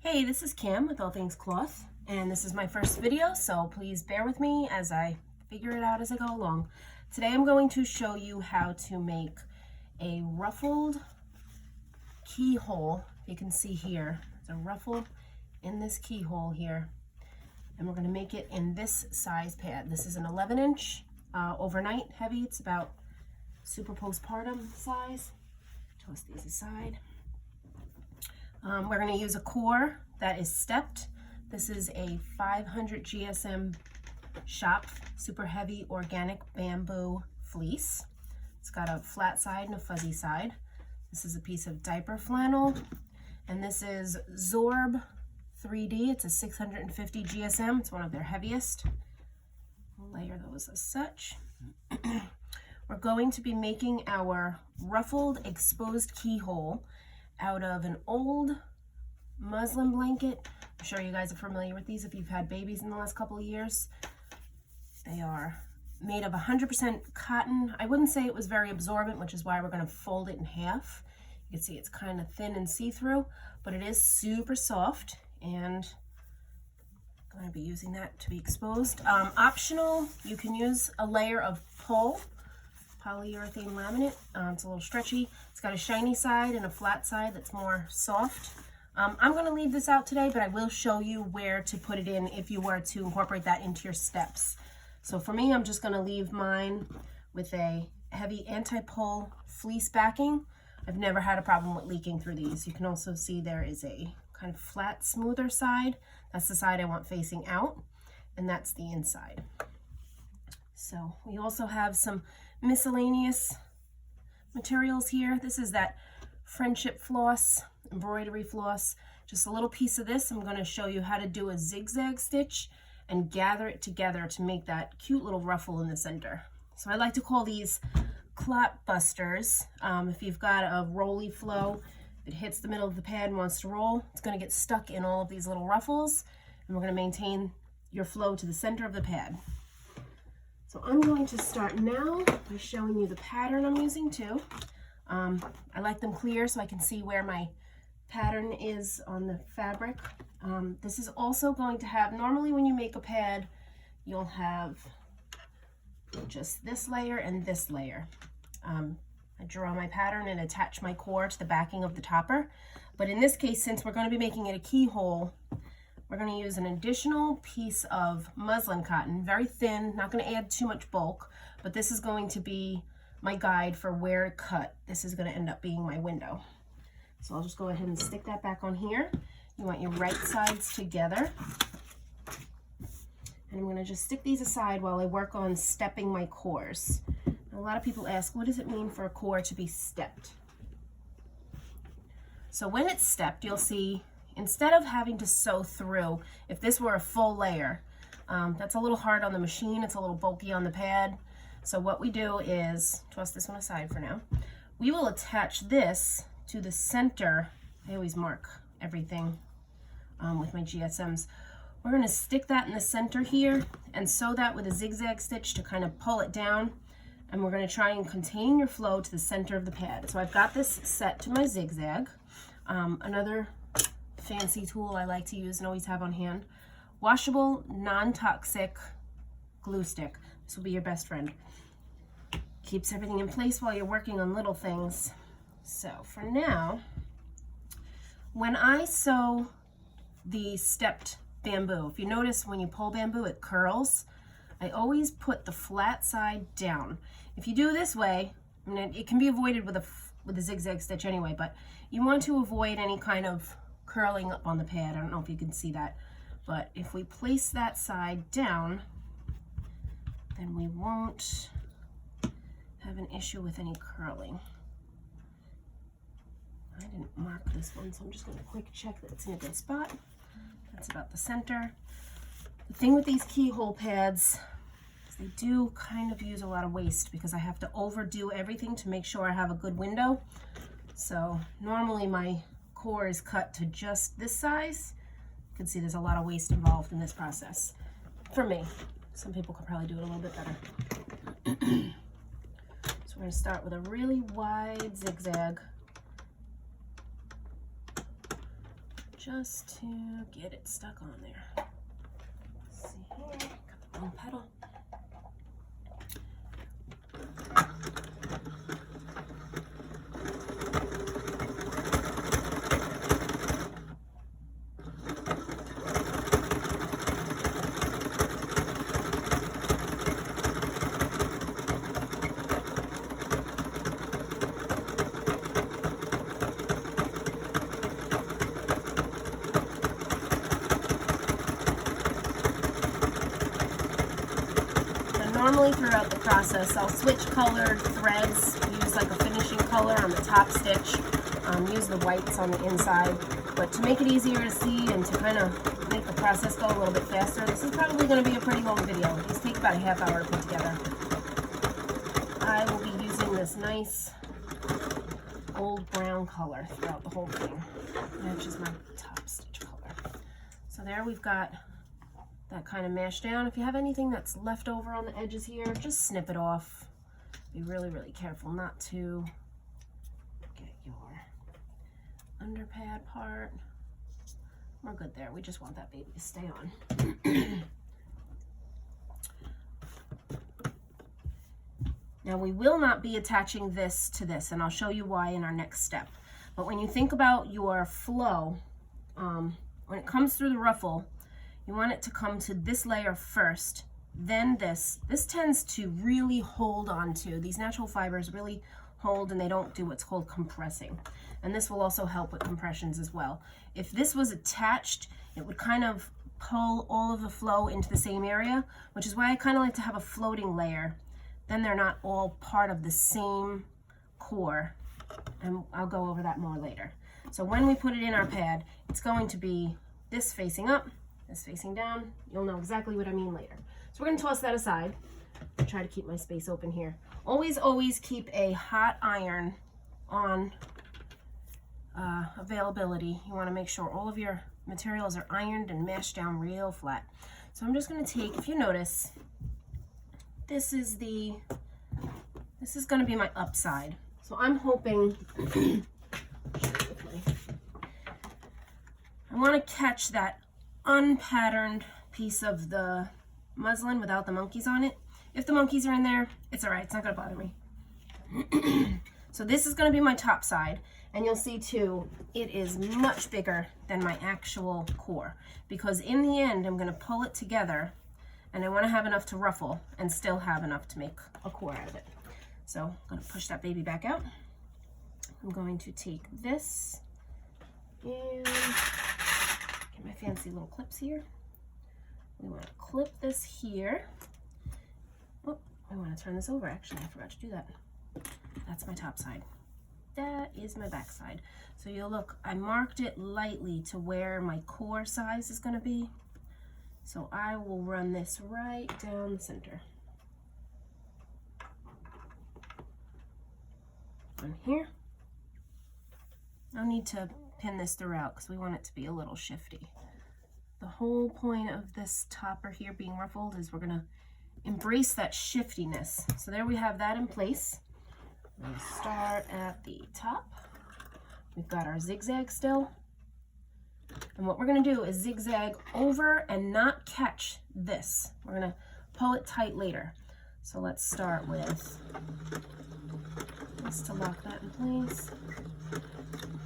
Hey, this is Kim with All Things Cloth, and this is my first video, so please bear with me as I figure it out as I go along. Today I'm going to show you how to make a ruffled keyhole. You can see here, there's a ruffle in this keyhole here, and we're going to make it in this size pad. This is an 11-inch overnight heavy. It's about super postpartum size. Toss these aside. We're going to use a core that is stepped. This is a 500 GSM shop, super heavy organic bamboo fleece. It's got a flat side and a fuzzy side. This is a piece of diaper flannel, and this is Zorb 3D. It's a 650 GSM. It's one of their heaviest. We'll layer those as such. We're going to be making our ruffled exposed keyhole out of an old muslin blanket. I'm sure you guys are familiar with these if you've had babies in the last couple of years. They are made of 100% cotton. I wouldn't say it was very absorbent, which is why we're going to fold it in half. You can see it's kind of thin and see-through, but it is super soft, and I'm going to be using that to be exposed. Optional, you can use a layer of polyurethane laminate. It's a little stretchy. It's got a shiny side and a flat side that's more soft. I'm going to leave this out today, but I will show you where to put it in if you were to incorporate that into your steps. So for me, I'm just going to leave mine with a heavy anti-pull fleece backing. I've never had a problem with leaking through these. You can also see there is a kind of flat, smoother side. That's the side I want facing out, and that's the inside. So we also have some miscellaneous materials here. This is that friendship floss, embroidery floss. Just a little piece of this. I'm going to show you how to do a zigzag stitch and gather it together to make that cute little ruffle in the center. So I like to call these clot busters. If you've got a rolly flow, if it hits the middle of the pad and wants to roll, it's going to get stuck in all of these little ruffles, and we're going to maintain your flow to the center of the pad. So I'm going to start now by showing you the pattern I'm using too. I like them clear so I can see where my pattern is on the fabric. This is also going to have, normally when you make a pad, you'll have just this layer and this layer. I draw my pattern and attach my core to the backing of the topper. But in this case, since we're going to be making it a keyhole, we're going to use an additional piece of muslin cotton, very thin, not going to add too much bulk, but this is going to be my guide for where to cut. This is going to end up being my window. So I'll just go ahead and stick that back on here. You want your right sides together. And I'm going to just stick these aside while I work on stepping my cores. A lot of people ask, what does it mean for a core to be stepped? So when it's stepped, you'll see, instead of having to sew through, if this were a full layer, that's a little hard on the machine, it's a little bulky on the pad. So what we do is, toss this one aside for now, we will attach this to the center. I always mark everything with my GSMs. We're going to stick that in the center here and sew that with a zigzag stitch to kind of pull it down. And we're going to try and contain your flow to the center of the pad. So I've got this set to my zigzag. Another fancy tool I like to use and always have on hand, washable, non-toxic glue stick. This will be your best friend. Keeps everything in place while you're working on little things. So for now, when I sew the stepped bamboo, if you notice when you pull bamboo, it curls. I always put the flat side down. If you do this way, I mean, it can be avoided with a zigzag stitch anyway, but you want to avoid any kind of curling up on the pad. I don't know if you can see that, but if we place that side down, then we won't have an issue with any curling. I didn't mark this one, so I'm just going to quick check that it's in a good spot. That's about the center. The thing with these keyhole pads is they do kind of use a lot of waste because I have to overdo everything to make sure I have a good window. So normally my core is cut to just this size. You can see there's a lot of waste involved in this process. For me, some people could probably do it a little bit better. So we're going to start with a really wide zigzag just to get it stuck on there. Let's see here, got the wrong petal. Normally throughout the process, I'll switch colored threads, use like a finishing color on the top stitch, use the whites on the inside. But to make it easier to see and to kind of make the process go a little bit faster, this is probably going to be a pretty long video. These take about a half hour to put together. I will be using this nice gold brown color throughout the whole thing. Matches my top stitch color. So there we've got that kind of mashed down. If you have anything that's left over on the edges here, just snip it off. Be really, really careful not to get your under pad part. We're good there. We just want that baby to stay on. Now we will not be attaching this to this, and I'll show you why in our next step. But when you think about your flow, when it comes through the ruffle, you want it to come to this layer first, then this. This tends to really hold on to. These natural fibers really hold and they don't do what's called compressing. And this will also help with compressions as well. If this was attached, it would kind of pull all of the flow into the same area, which is why I kind of like to have a floating layer. Then they're not all part of the same core. And I'll go over that more later. So when we put it in our pad, it's going to be this facing up, this facing down. You'll know exactly what I mean later. So we're going to toss that aside. I'll try to keep my space open here. Always, always keep a hot iron on availability. You want to make sure all of your materials are ironed and mashed down real flat. So I'm just going to take, if you notice, this is going to be my upside. So I'm hoping I want to catch that unpatterned piece of the muslin without the monkeys on it. If the monkeys are in there, it's all right. It's not going to bother me. So this is going to be my top side. And you'll see too, it is much bigger than my actual core. Because in the end, I'm going to pull it together. And I want to have enough to ruffle and still have enough to make a core out of it. So I'm going to push that baby back out. I'm going to take this and get my fancy little clips here. We want to clip this here. Oh, I want to turn this over. Actually, I forgot to do that. That's my top side. That is my back side. So you'll look, I marked it lightly to where my core size is going to be. So I will run this right down the center. On here. No need to pin this throughout because we want it to be a little shifty. The whole point of this topper here being ruffled is we're going to embrace that shiftiness. So there we have that in place. We're going to start at the top. We've got our zigzag still. And what we're going to do is zigzag over and not catch this. We're going to pull it tight later. So let's start with this to lock that in place.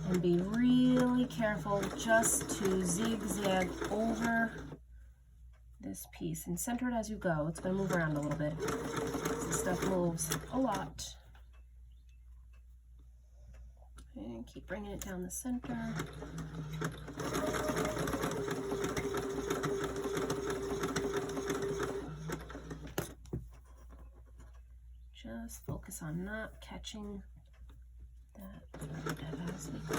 And be really careful just to zigzag over this piece and center it as you go. It's going to move around a little bit. This stuff moves a lot. And keep bringing it down the center. Just focus on not catching that as we go.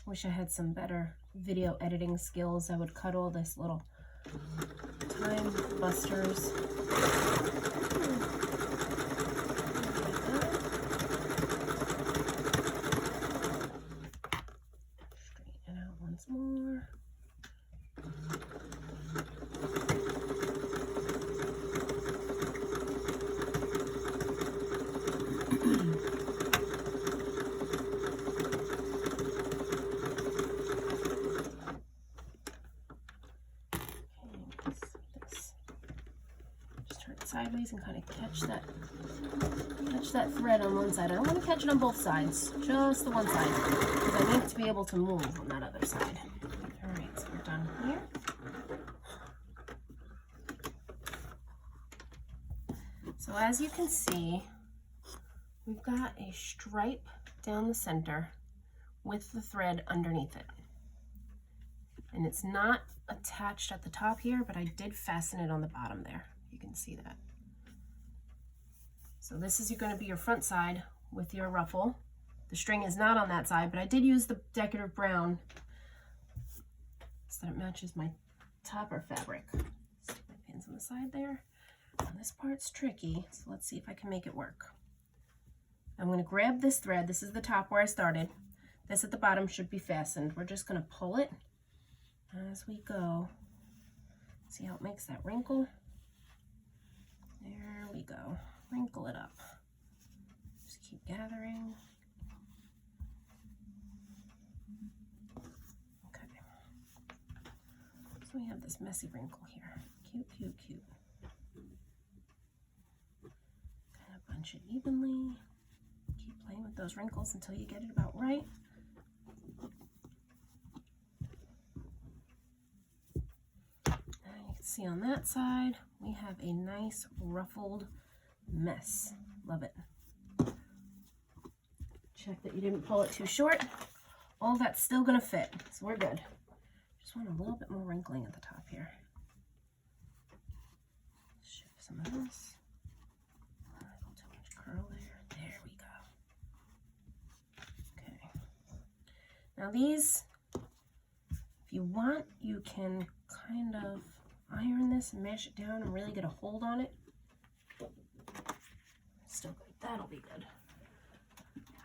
Wish I had some better video editing skills. I would cut all this little time busters. Straighten it out once more. it sideways and kind of catch that thread on one side. I don't want to catch it on both sides, just the one side, because I need to be able to move on that other side. All right, so we're done here. So as you can see, we've got a stripe down the center with the thread underneath it. And it's not attached at the top here, but I did fasten it on the bottom there. You can see that. So this is going to be your front side with your ruffle. The string is not on that side, but I did use the decorative brown so that it matches my topper fabric. Stick my pins on the side there. Now this part's tricky, so let's see if I can make it work. I'm going to grab this thread. This is the top where I started. This at the bottom should be fastened. We're just going to pull it as we go. See how it makes that wrinkle? There we go. Wrinkle it up. Just keep gathering. Okay. So we have this messy wrinkle here. Cute, cute, cute. Kind of bunch it evenly. Keep playing with those wrinkles until you get it about right. See on that side, we have a nice ruffled mess. Love it. Check that you didn't pull it too short. All that's still gonna fit, so we're good. Just want a little bit more wrinkling at the top here. Shift some of this. A little too much curl there. There we go. Okay. Now these, if you want, you can kind of iron this and mash it down and really get a hold on it. Still good. That'll be good.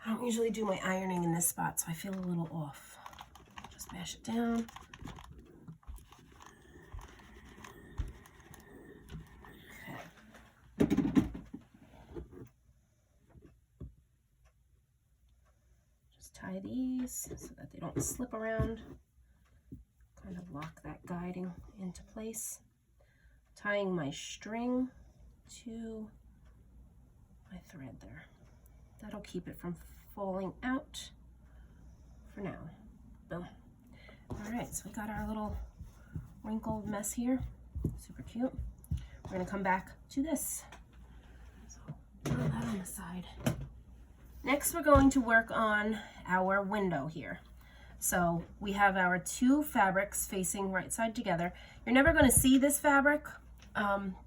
I don't usually do my ironing in this spot, so I feel a little off. Just mash it down. Okay. Just tie these so that they don't slip around. Kind of lock that guiding into place. Tying my string to my thread there. That'll keep it from falling out for now. Boom. All right, so we got our little wrinkled mess here. Super cute. We're gonna come back to this. So throw that on the side. Next, we're going to work on our window here. So we have our two fabrics facing right side together. You're never going to see this fabric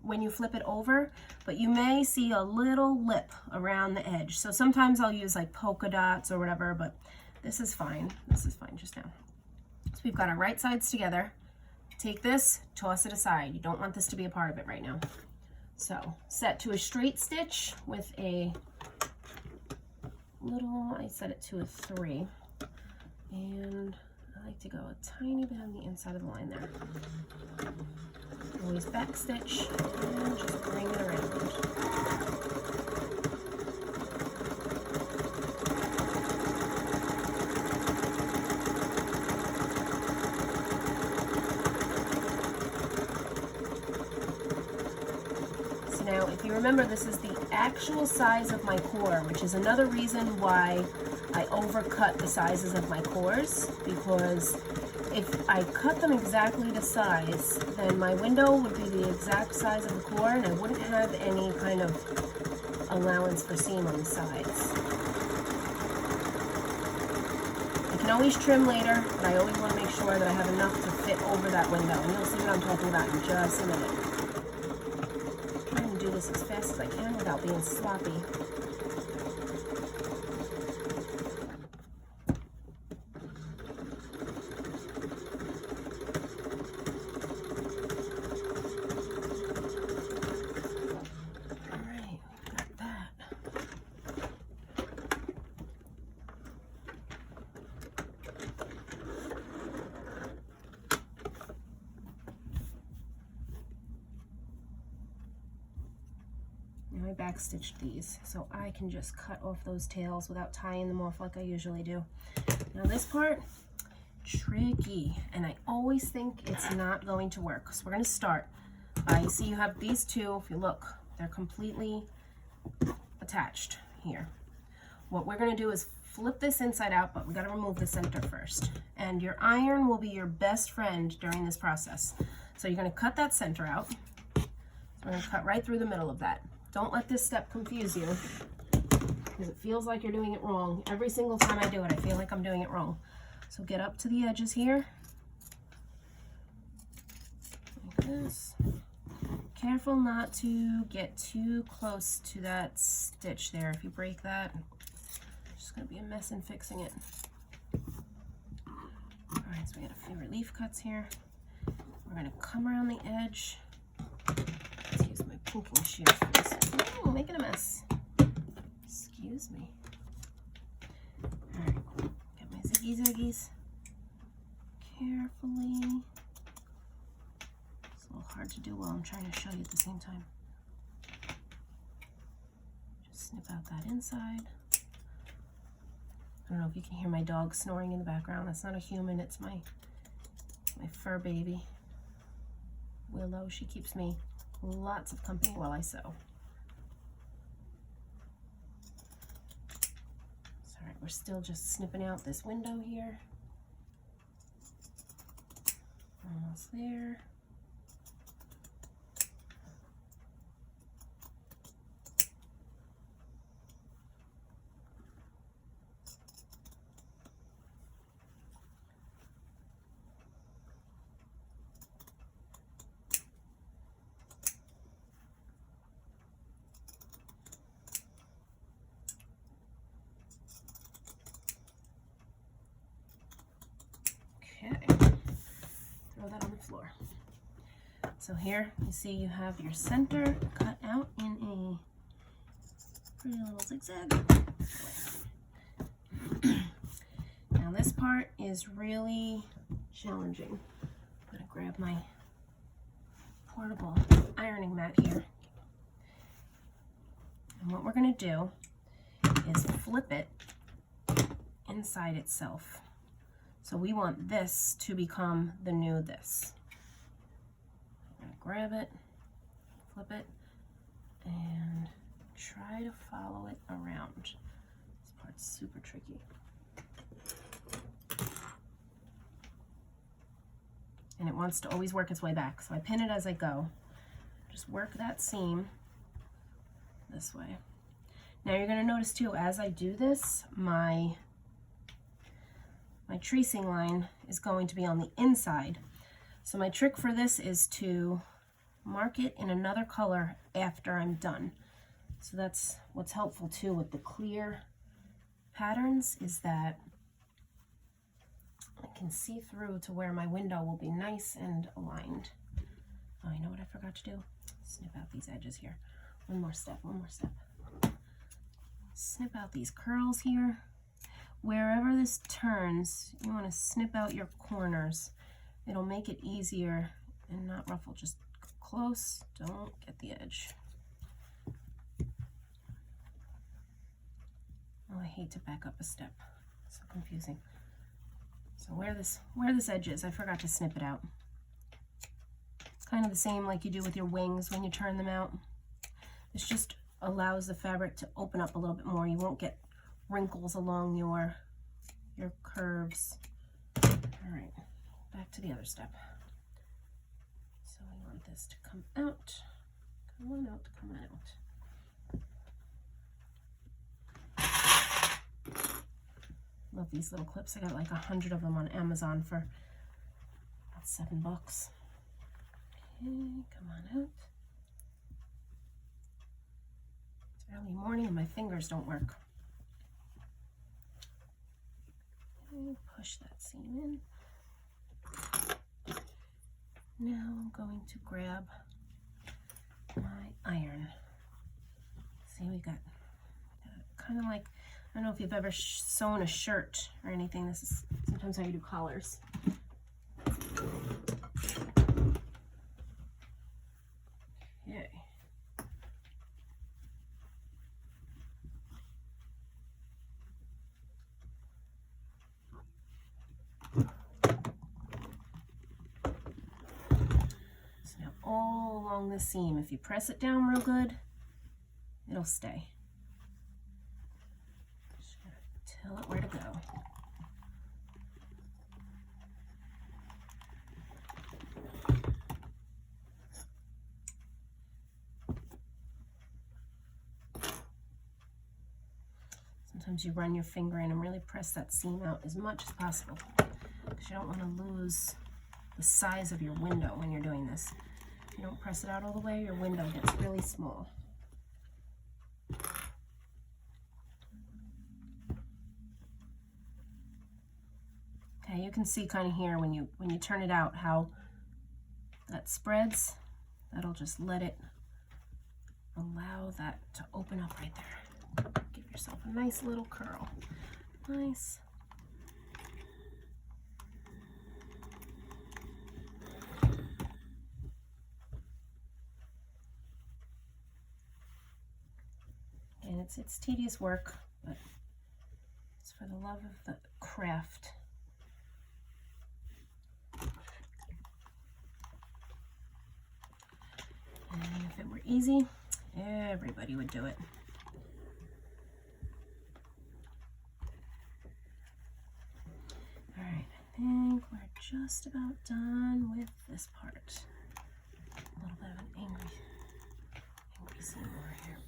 when you flip it over, but you may see a little lip around the edge. So sometimes I'll use like polka dots or whatever, but this is fine. This is fine just now. So we've got our right sides together. Take this, toss it aside. You don't want this to be a part of it right now. So set to a straight stitch with a little, I set it to a 3. And I like to go a tiny bit on the inside of the line there. Always back stitch and just bring it around. So now, if you remember, this is the actual size of my core, which is another reason why I overcut the sizes of my cores, because if I cut them exactly to size, then my window would be the exact size of the core and I wouldn't have any kind of allowance for seam on the sides. I can always trim later, but I always want to make sure that I have enough to fit over that window, and you'll see what I'm talking about in just a minute. I'm trying to do this as fast as I can without being sloppy. I backstitched these so I can just cut off those tails without tying them off like I usually do. Now this part, tricky, and I always think it's not going to work. So we're going to start by, see you have these two, if you look, They're completely attached here. What we're going to do is flip this inside out, but we got to remove the center first. And your iron will be your best friend during this process. So you're going to cut that center out. So we're going to cut right through the middle of that. Don't let this step confuse you, because it feels like you're doing it wrong. Every single time I do it, I feel like I'm doing it wrong. So get up to the edges here, like this. Careful not to get too close to that stitch there. If you break that, it's just going to be a mess in fixing it. All right, so we got a few relief cuts here. We're going to come around the edge. Let's use my pinking shears for this. Oh, making a mess. Excuse me. All right, got my ziggy zaggies. Carefully. It's a little hard to do while I'm trying to show you at the same time. Just snip out that inside. I don't know if you can hear my dog snoring in the background. That's not a human, it's my fur baby. Willow, she keeps me lots of company while I sew. So, all right, we're still just snipping out this window here. Almost there. Throw that on the floor. So here you see you have your center cut out in a pretty little zigzag. Now this part is really challenging. I'm gonna grab my portable ironing mat here. And what we're gonna do is flip it inside itself. So we want this to become the new this. I'm gonna grab it, flip it, and try to follow it around. This part's super tricky. And it wants to always work its way back. So I pin it as I go. Just work that seam this way. Now you're gonna notice too, as I do this, my tracing line is going to be on the inside. So my trick for this is to mark it in another color after I'm done. So that's what's helpful too with the clear patterns, is that I can see through to where my window will be nice and aligned. Oh, you know what I forgot to do? Snip out these edges here. One more step. Snip out these curls here. Wherever this turns, you want to snip out your corners. It'll make it easier and not ruffle. Just close, don't get the edge. Oh, I hate to back up a step. So confusing. So where this edge is, I forgot to snip it out. It's kind of the same like you do with your wings when you turn them out. This just allows the fabric to open up a little bit more. You won't get wrinkles along your curves. All right, back to the other step. So we want this to come out, come on out, come on out. Love these little clips. I got like 100 of them on Amazon for about $7. Okay, come on out. It's early morning and my fingers don't work. Push that seam in. Now I'm going to grab my iron. See, we got kind of like, I don't know if you've ever sewn a shirt or anything. This is sometimes how you do collars. Okay. All along the seam. If you press it down real good, it'll stay. Just gotta tell it where to go. Sometimes you run your finger in and really press that seam out as much as possible, because you don't want to lose the size of your window when you're doing this. If you don't press it out all the way, your window gets really small. Okay, you can see kind of here when you turn it out how that spreads. That'll just let it allow that to open up right there. Give yourself a nice little curl. Nice. And it's tedious work, but it's for the love of the craft. And if it were easy, everybody would do it. All right, I think we're just about done with this part. A little bit of an angry seam over here.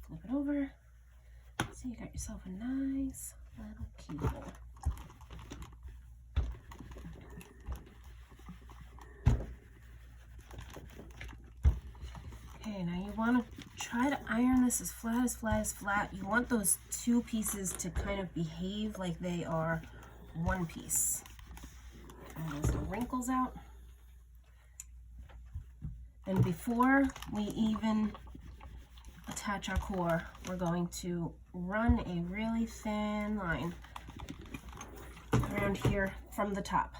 Flip it over. So you got yourself a nice little keyhole. Okay, now you want to try to iron this as flat as flat as flat. You want those two pieces to kind of behave like they are one piece. And those little wrinkles out. And before we even attach our core, we're going to run a really thin line around here from the top.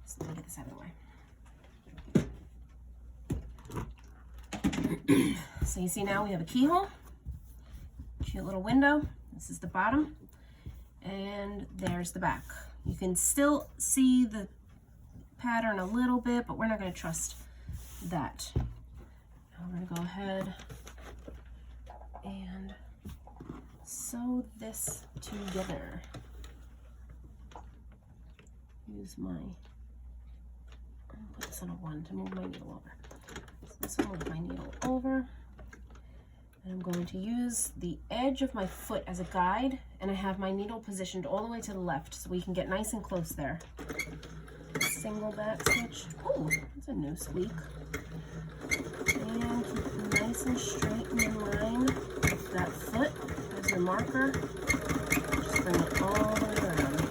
So let me get this out of the way. So you see now we have a keyhole, cute little window. This is the bottom, and there's the back. You can still see the pattern a little bit, but we're not going to trust that. Now we're going to go ahead and sew this together. Use my, I'll put this on a 1 to move my needle over. So this will move my needle over. And I'm going to use the edge of my foot as a guide, and I have my needle positioned all the way to the left so we can get nice and close there. Single back stitch. Oh, that's a new squeak. And keep it nice and straight and in line with that foot as your marker. Just bring it all the way around.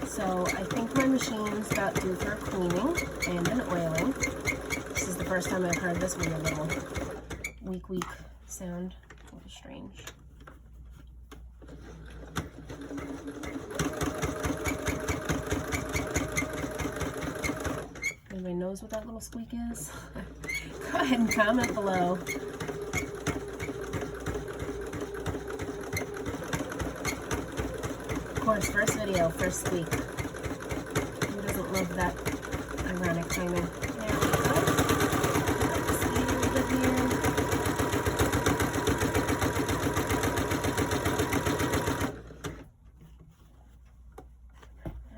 So I think my machine's about due for a cleaning and an oiling. This is the first time I've heard this weird little weak sound. A little strange. Anybody knows what that little squeak is? Go ahead and comment below. Of course, first video, first squeak. Who doesn't love that ironic timing? There we go. See a little bit here.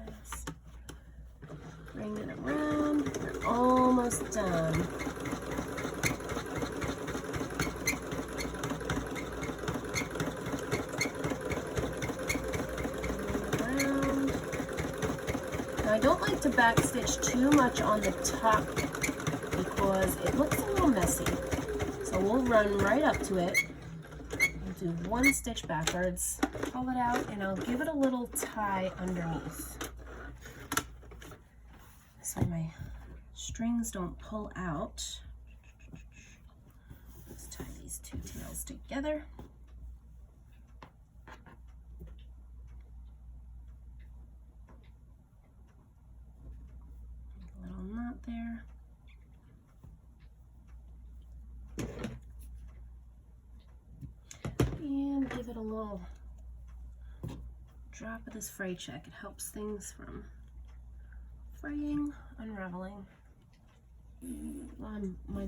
Just bring it around. We're almost done. I don't like to backstitch too much on the top because it looks a little messy. So we'll run right up to it and do one stitch backwards, pull it out, and I'll give it a little tie underneath. This way my strings don't pull out. Let's tie these two tails together. Knot there. little drop of this fray check. It helps things from fraying, unraveling. My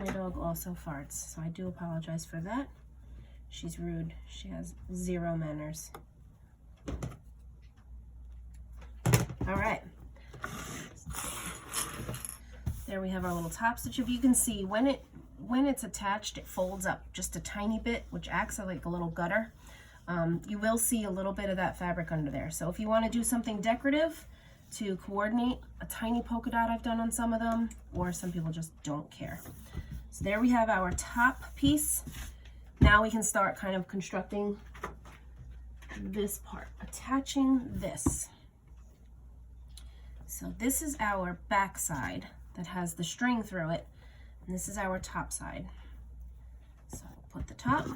dog also farts, so I do apologize for that. She's rude. She has zero manners. All right. There we have our little top stitch. If you can see, when it's attached, it folds up just a tiny bit, which acts like a little gutter. You will see a little bit of that fabric under there. So if you want to do something decorative to coordinate, a tiny polka dot I've done on some of them, or some people just don't care. So there we have our top piece. Now we can start kind of constructing this part, attaching this. So this is our back side that has the string through it, and this is our top side. So put the top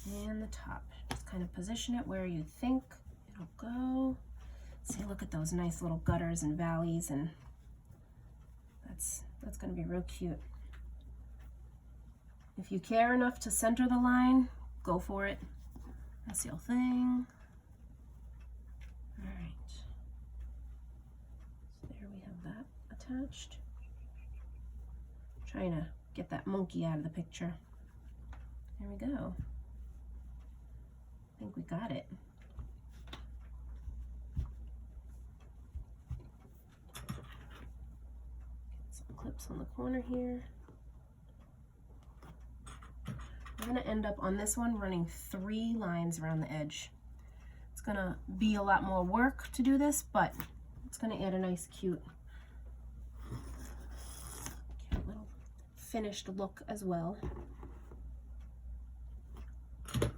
and the top. Just kind of position it where you think it'll go. See, look at those nice little gutters and valleys, and that's going to be real cute. If you care enough to center the line, go for it. That's the whole thing. All right. So there we have that attached. Trying to get that monkey out of the picture. There we go. I think we got it. Clips on the corner here. I'm going to end up on this one running 3 lines around the edge. It's going to be a lot more work to do this, but it's going to add a nice cute little finished look as well. Let's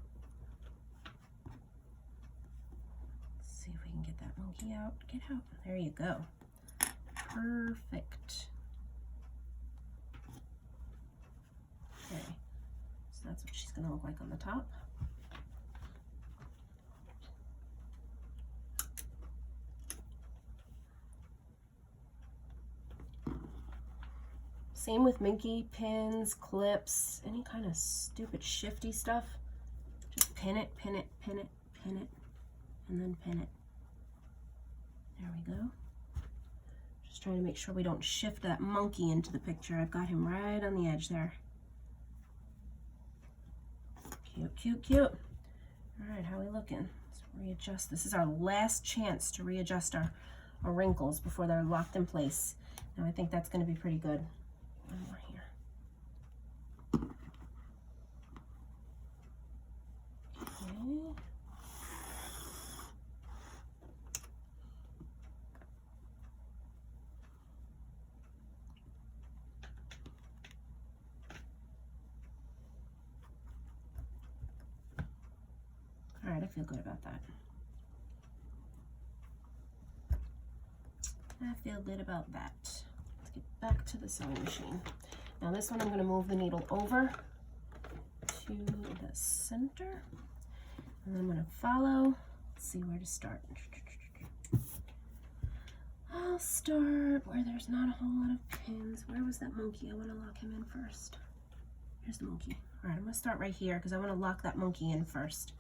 see if we can get that monkey out. Get out. There you go. Perfect. Okay, so that's what she's going to look like on the top. Same with Minky, pins, clips, any kind of stupid shifty stuff. Just pin it, pin it, pin it, pin it, and then pin it. There we go. Just trying to make sure we don't shift that monkey into the picture. I've got him right on the edge there. Cute, cute, cute. All right, how are we looking? Let's readjust. This is our last chance to readjust our wrinkles before they're locked in place. Now I think that's going to be pretty good. One more here. Okay. All right, I feel good about that. I feel good about that. Let's get back to the sewing machine. Now this one I'm going to move the needle over to the center, and then I'm going to follow. Let's see where to start. I'll start where there's not a whole lot of pins. Where was that monkey? I want to lock him in first. Here's the monkey. All right, I'm going to start right here because I want to lock that monkey in first.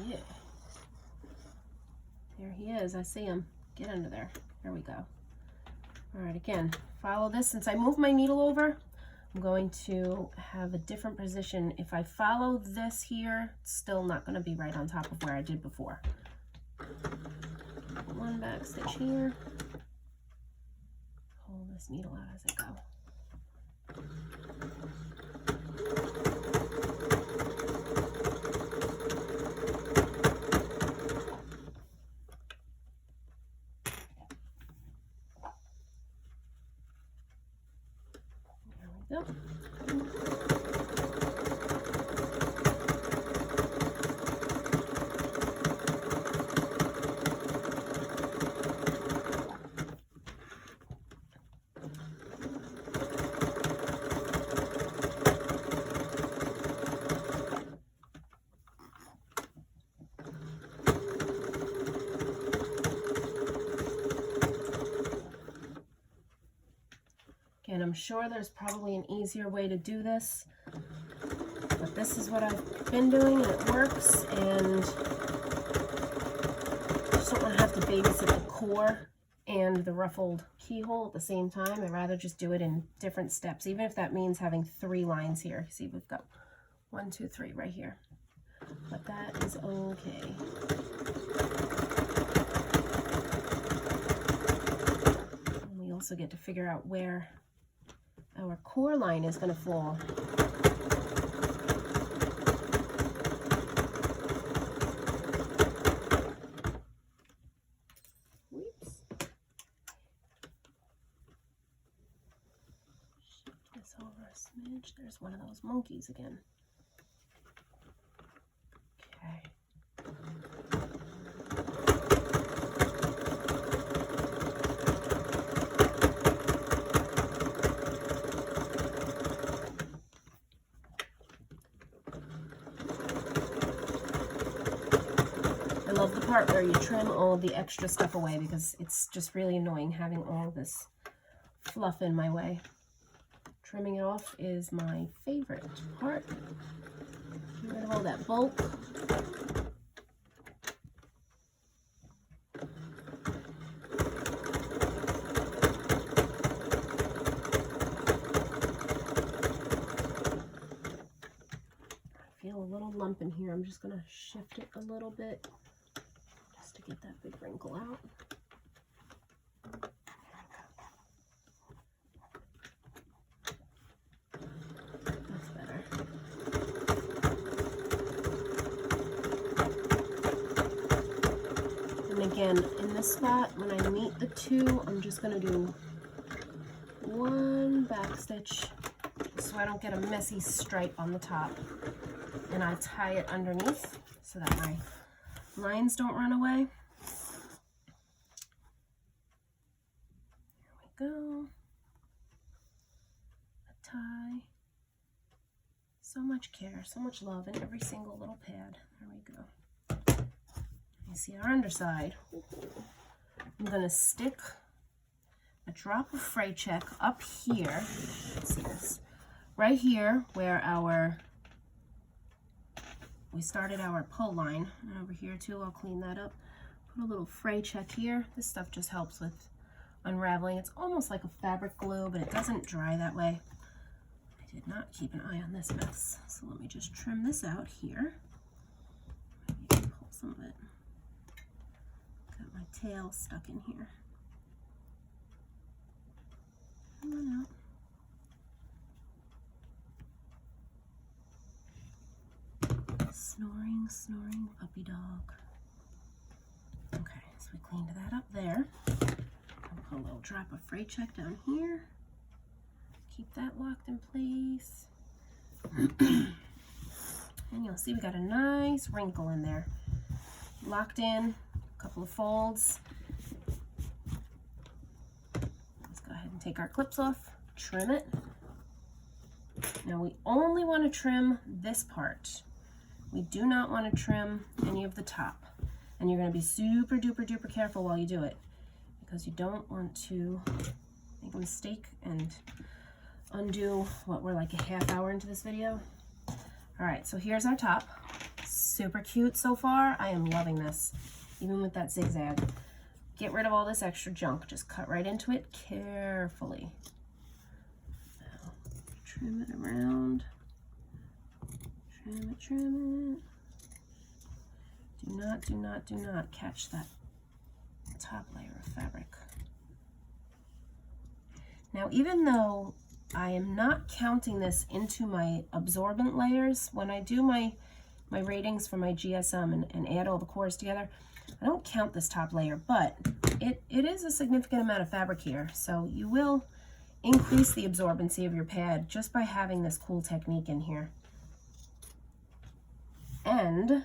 Yeah. There he is. I see him. Get under there. There we go. All right, again, follow this. Since I moved my needle over, I'm going to have a different position. If I follow this here, it's still not going to be right on top of where I did before. One back stitch here. Pull this needle out as I go. There we go. I'm sure there's probably an easier way to do this, but this is what I've been doing and it works, and I just don't want to have to babysit the core and the ruffled keyhole at the same time. I'd rather just do it in different steps, even if that means having 3 lines here. See, we've got 1, 2, 3 right here, but that is okay. And we also get to figure out where our core line is going to fall. Smidge. There's one of those monkeys again. Okay. I love the part where you trim all the extra stuff away because it's just really annoying having all this fluff in my way. Trimming it off is my favorite part. Get rid of all that bulk. I feel a little lump in here. I'm just going to shift it a little bit just to get that big wrinkle out. Again, in this spot, when I meet the 2, I'm just going to do 1 back stitch so I don't get a messy stripe on the top. And I tie it underneath so that my lines don't run away. There we go. A tie. So much care, so much love in every single little pad. There we go. You see our underside. I'm going to stick a drop of fray check up here. Let's see this. Right here where we started our pull line. And over here too, I'll clean that up. Put a little fray check here. This stuff just helps with unraveling. It's almost like a fabric glue, but it doesn't dry that way. I did not keep an eye on this mess. So let me just trim this out here. Maybe you can pull some of it. My tail stuck in here. Come on out. Snoring, snoring puppy dog. Okay, so we cleaned that up there. I'll put a little drop of fray check down here. Keep that locked in place. And you'll see we got a nice wrinkle in there. Locked in. Couple of folds. Let's go ahead and take our clips off, trim it. Now we only want to trim this part. We do not want to trim any of the top. And you're going to be super duper duper careful while you do it because you don't want to make a mistake and undo what we're like a half hour into this video. All right, so here's our top. Super cute so far. I am loving this. Even with that zigzag. Get rid of all this extra junk. Just cut right into it carefully. Now, trim it around. Trim it, trim it. Do not, do not, do not catch that top layer of fabric. Now, even though I am not counting this into my absorbent layers, when I do my ratings for my GSM and add all the cores together, I don't count this top layer, but it is a significant amount of fabric here. So you will increase the absorbency of your pad just by having this cool technique in here. And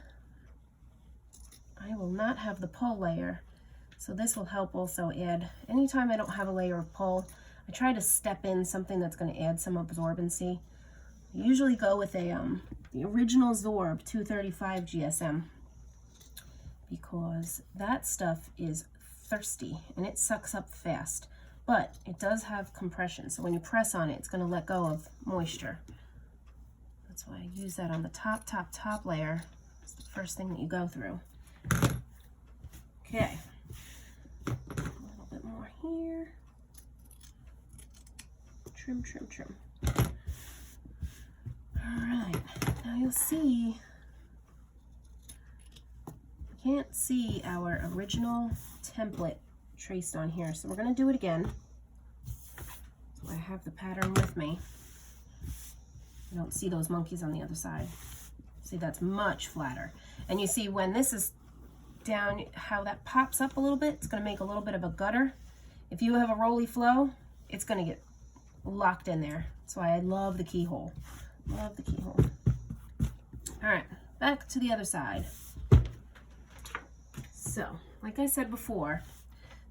I will not have the pull layer. So this will help also add, anytime I don't have a layer of pull, I try to step in something that's going to add some absorbency. I usually go with the original Zorb 235 GSM because that stuff is thirsty and it sucks up fast. but it does have compression. So when you press on it, it's going to let go of moisture. That's why I use that on the top layer. It's the first thing that you go through. Okay. A little bit more here. Trim, trim, trim. All right. Now you'll see, you can't see our original template traced on here. So we're going to do it again. So I have the pattern with me. You don't see those monkeys on the other side. See, that's much flatter. And you see when this is down, how that pops up a little bit, it's going to make a little bit of a gutter. If you have a rolly flow, it's going to get locked in there. That's why I love the keyhole. Love the keyhole. All right, back to the other side. So, like I said before,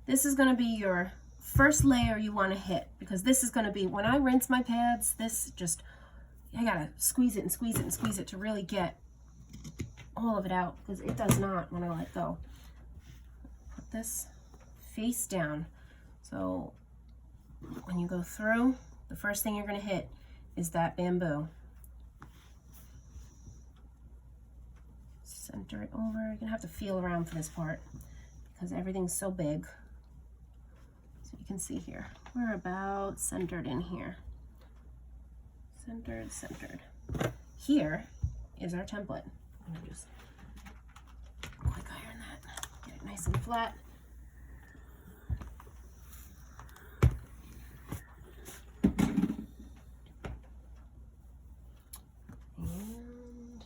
this is going to be your first layer you want to hit, because this is going to be, when I rinse my pads, this just, I got to squeeze it and squeeze it and squeeze it to really get all of it out, because it does not when I let go. Put this face down. So when you go through, the first thing you're going to hit is that bamboo. Center it over. You're going to have to feel around for this part because everything's so big. So you can see here, we're about centered in here. Centered, centered. Here is our template. I'm going to just quick iron that, get it nice and flat. And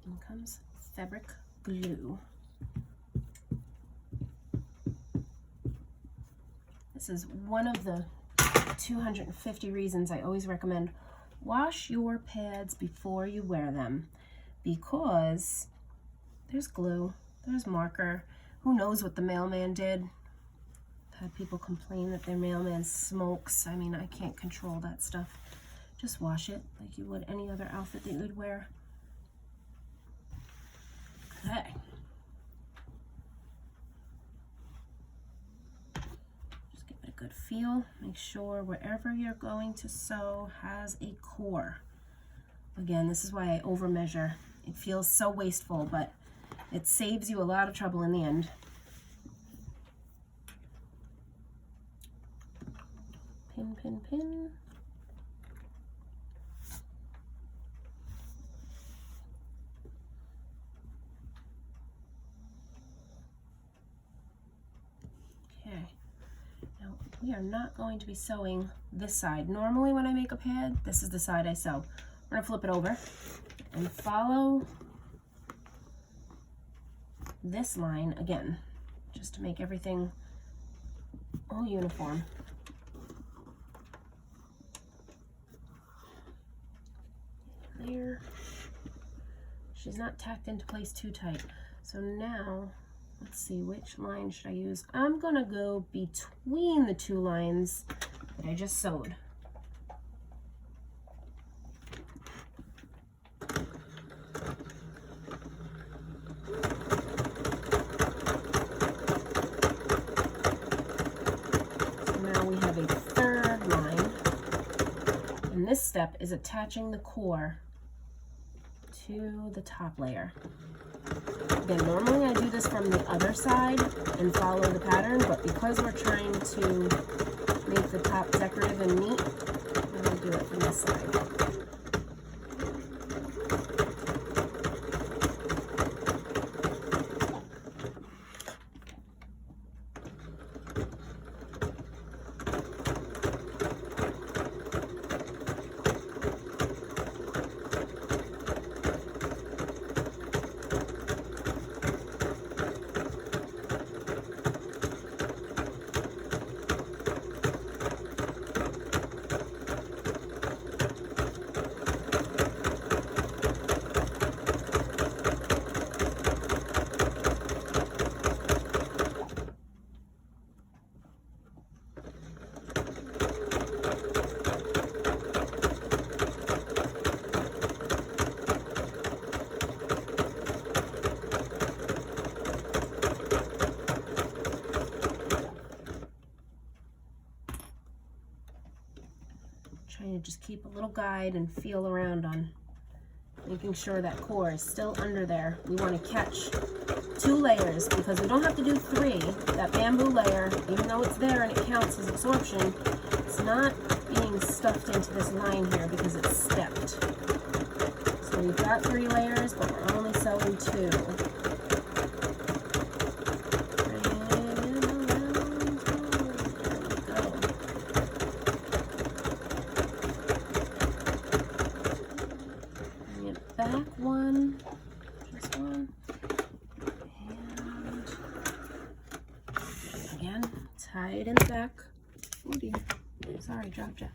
in comes fabric glue. This is one of the 250 reasons I always recommend wash your pads before you wear them, because there's glue, there's marker. Who knows what the mailman did? I've had people complain that their mailman smokes. I mean, I can't control that stuff. Just wash it like you would any other outfit that you would wear. Okay. Good feel. Make sure wherever you're going to sew has a core. Again, this is why I over measure. It feels so wasteful, but it saves you a lot of trouble in the end. Pin, pin, pin. Okay. We are not going to be sewing this side. Normally when I make a pad, this is the side I sew. We're gonna flip it over and follow this line again, just to make everything all uniform. There. She's not tacked into place too tight. So now, let's see, which line should I use? I'm gonna go between the two lines that I just sewed. So now we have a third line, and this step is attaching the core to the top layer. Again, normally I do this from the other side and follow the pattern, but because we're trying to make the top decorative and neat, I'm going to do it from this side. just keep a little guide and feel around on making sure that core is still under there. We want to catch 2 layers because we don't have to do 3. That bamboo layer, even though it's there and it counts as absorption, it's not being stuffed into this line here because it's stepped. So we've got 3 layers, but we're only sewing 2. Back one, just one, and again, tie it in the back. Oh dear, sorry, dropped you.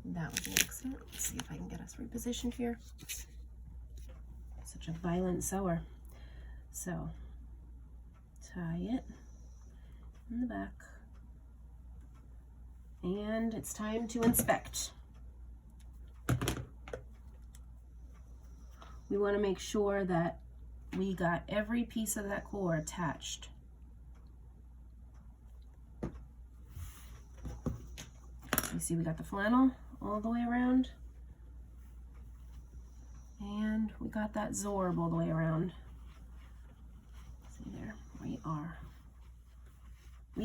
That was an accident. Let's see if I can get us repositioned here. Such a violent sewer. So, tie it in the back, and it's time to inspect. We want to make sure that we got every piece of that core attached. You see we got the flannel all the way around, and we got that zorb all the way around. See there, we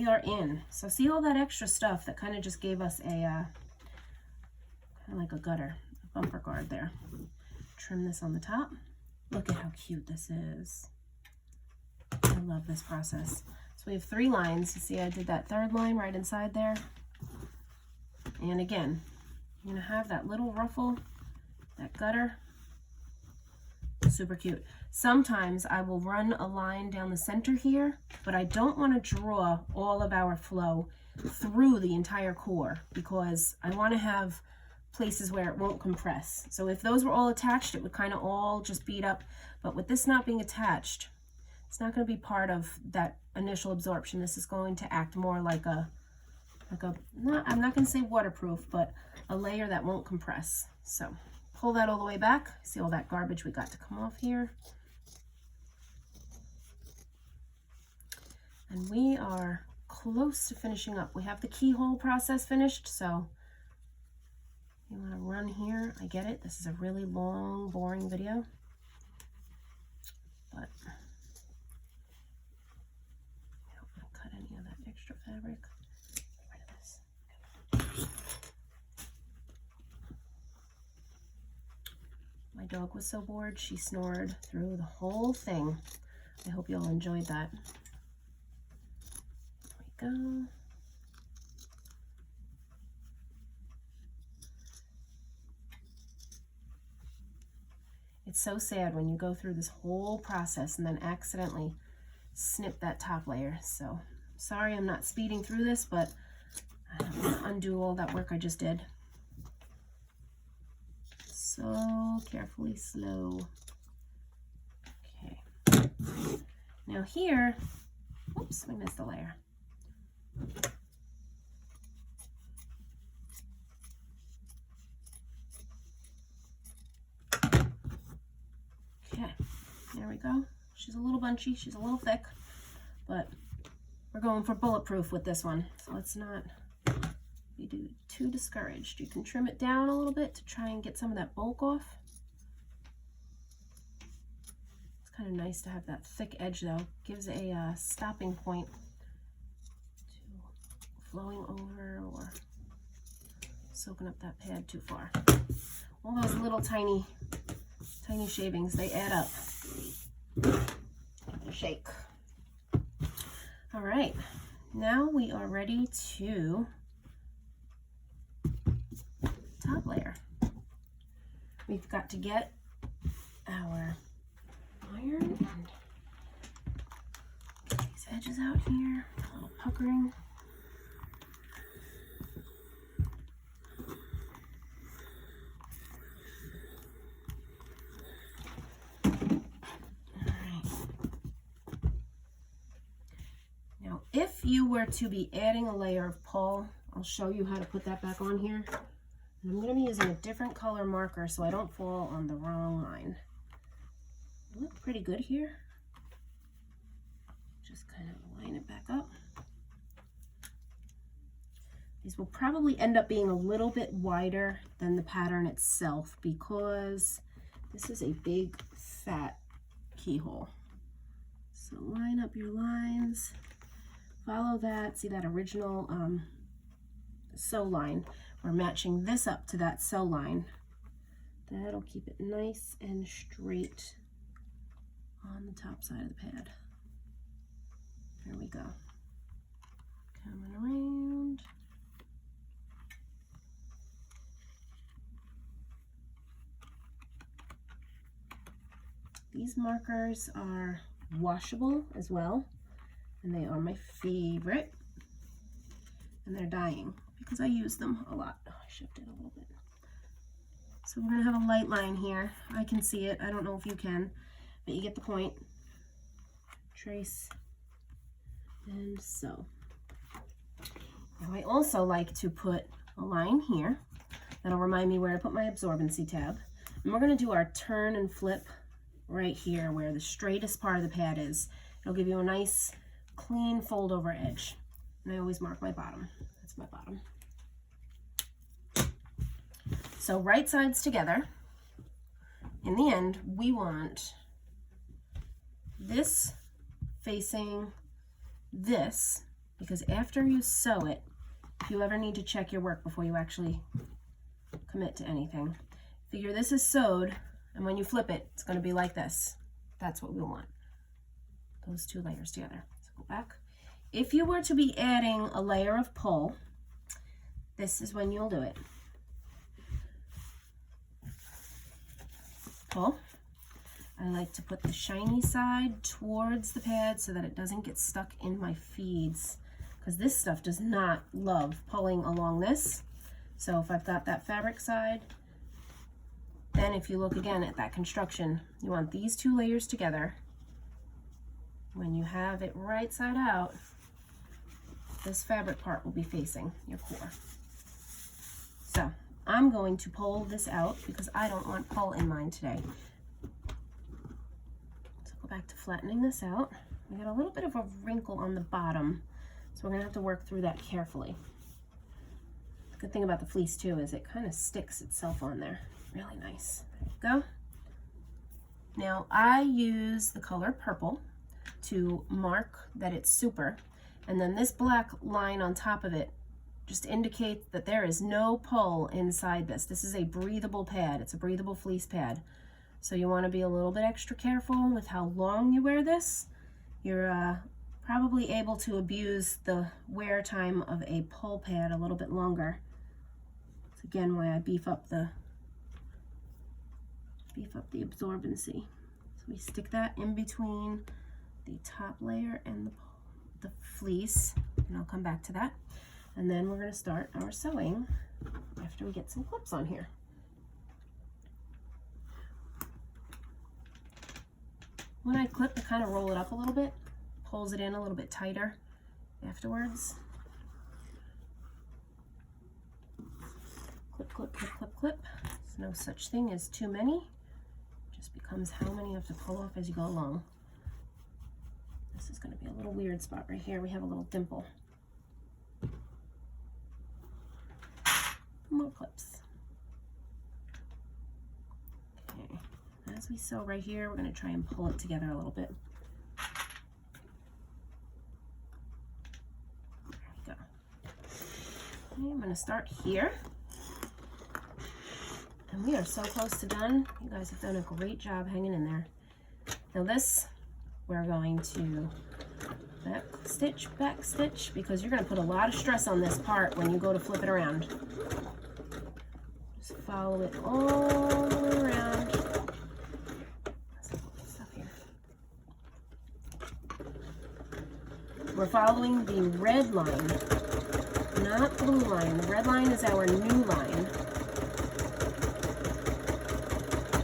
are in. So see all that extra stuff that kind of just gave us a kind of like a gutter, a bumper guard there. Trim this on the top. Look at how cute this is. I love this process. So we have 3 lines. You see I did that 3rd line right inside there. And again, you're gonna have that little ruffle, that gutter. Super cute. Sometimes I will run a line down the center here, but I don't want to draw all of our flow through the entire core because I want to have places where it won't compress. So if those were all attached, it would kind of all just bead up. But with this not being attached, it's not going to be part of that initial absorption. This is going to act more like I'm not going to say waterproof, but a layer that won't compress. So pull that all the way back. See all that garbage we got to come off here. And we are close to finishing up. We have the keyhole process finished, so you want to run here. I get it. This is a really long, boring video. But I don't want to cut any of that extra fabric. Get rid of this. My dog was so bored, she snored through the whole thing. I hope you all enjoyed that. There we go. It's so sad when you go through this whole process and then accidentally snip that top layer. So sorry I'm not speeding through this, but I don't want to undo all that work I just did. So carefully slow. Okay. Now here, oops, we missed a layer. Okay, there we go. She's a little bunchy, she's a little thick, but we're going for bulletproof with this one. So let's not be too discouraged. You can trim it down a little bit to try and get some of that bulk off. It's kind of nice to have that thick edge though. Gives a stopping point to flowing over or soaking up that pad too far. All those little tiny shavings, they add up. Shake. All right, now we are ready to top layer. We've got to get our iron and these edges out here, a little puckering. If you were to be adding a layer of pole, I'll show you how to put that back on here. And I'm going to be using a different color marker so I don't fall on the wrong line. You look pretty good here. Just kind of line it back up. These will probably end up being a little bit wider than the pattern itself because this is a big fat keyhole. So line up your lines, follow that, see that original sew line. We're matching this up to that sew line. That'll keep it nice and straight on the top side of the pad. There we go. Coming around. These markers are washable as well, and they are my favorite, and they're dying because I use them a lot. Oh, I shifted a little bit. So we're going to have a light line here. I can see it. I don't know if you can, but you get the point. Trace and sew. Now I also like to put a line here that'll remind me where to put my absorbency tab. And we're going to do our turn and flip right here where the straightest part of the pad is. It'll give you a nice clean fold over edge. And I always mark my bottom. That's my bottom. So right sides together. In the end, we want this facing this, because after you sew it, if you ever need to check your work before you actually commit to anything, figure this is sewed, and when you flip it, it's going to be like this. That's what we want. Those two layers together. So go back. If you were to be adding a layer of pull, this is when you'll do it. Pull. I like to put the shiny side towards the pad so that it doesn't get stuck in my feeds, because this stuff does not love pulling along this. So if I've got that fabric side, then if you look again at that construction, you want these two layers together. When you have it right side out, this fabric part will be facing your core. So I'm going to pull this out because I don't want pull in mine today. So go back to flattening this out. We got a little bit of a wrinkle on the bottom, so we're gonna have to work through that carefully. The good thing about the fleece too is it kind of sticks itself on there. Really nice. There you go. Now I use the color purple to mark that it's super, and then this black line on top of it just indicates that there is no pull inside this. This is a breathable pad. It's a breathable fleece pad. So you want to be a little bit extra careful with how long you wear this. You're probably able to abuse the wear time of a pull pad a little bit longer. That's again why I beef up the absorbency. So we stick that in between the top layer and the fleece, and I'll come back to that. And then we're going to start our sewing after we get some clips on here. When I clip, I kind of roll it up a little bit, pulls it in a little bit tighter afterwards. Clip, clip, clip, clip, clip. There's no such thing as too many. It just becomes how many you have to pull off as you go along. This is going to be a little weird spot right here. We have a little dimple. More clips. Okay, as we sew right here, we're going to try and pull it together a little bit. There we go. Okay, I'm going to start here. And we are so close to done. You guys have done a great job hanging in there. Now this, we're going to back stitch, because you're going to put a lot of stress on this part when you go to flip it around. Just follow it all the way around. Let's put this stuff here. We're following the red line, not the blue line. The red line is our new line.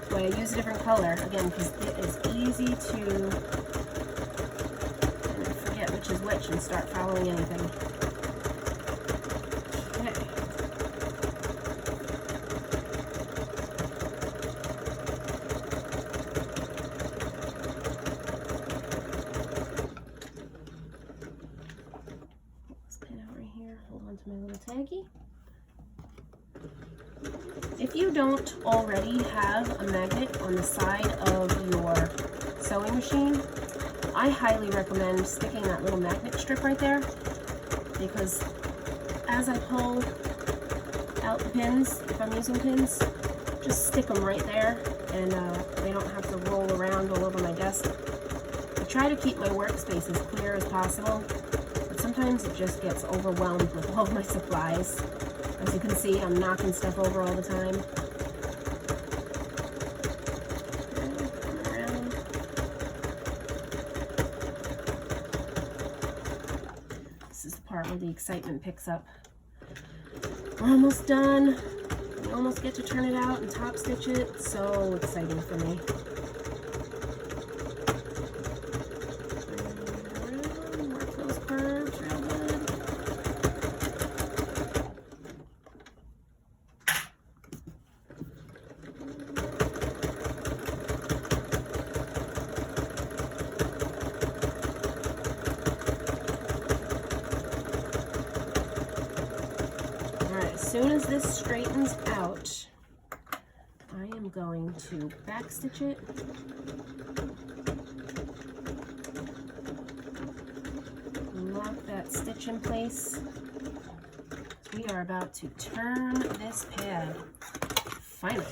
So I use a different color, again, because it is easy to forget which is which and start following anything. Okay. This pin out right here. Hold on to my little tag. Mikey? If you don't already have a magnet on the side of your sewing machine, I highly recommend sticking that little magnet strip right there, because as I pull out the pins, if I'm using pins, just stick them right there, and they don't have to roll around all over my desk. I try to keep my workspace as clear as possible, but sometimes it just gets overwhelmed with all of my supplies. As you can see, I'm knocking stuff over all the time. This is the part where the excitement picks up. We're almost done. We almost get to turn it out and top stitch it. So exciting for me. Work those curves real good. As soon as this straightens out, I am going to backstitch it. Lock that stitch in place. We are about to turn this pad, finally.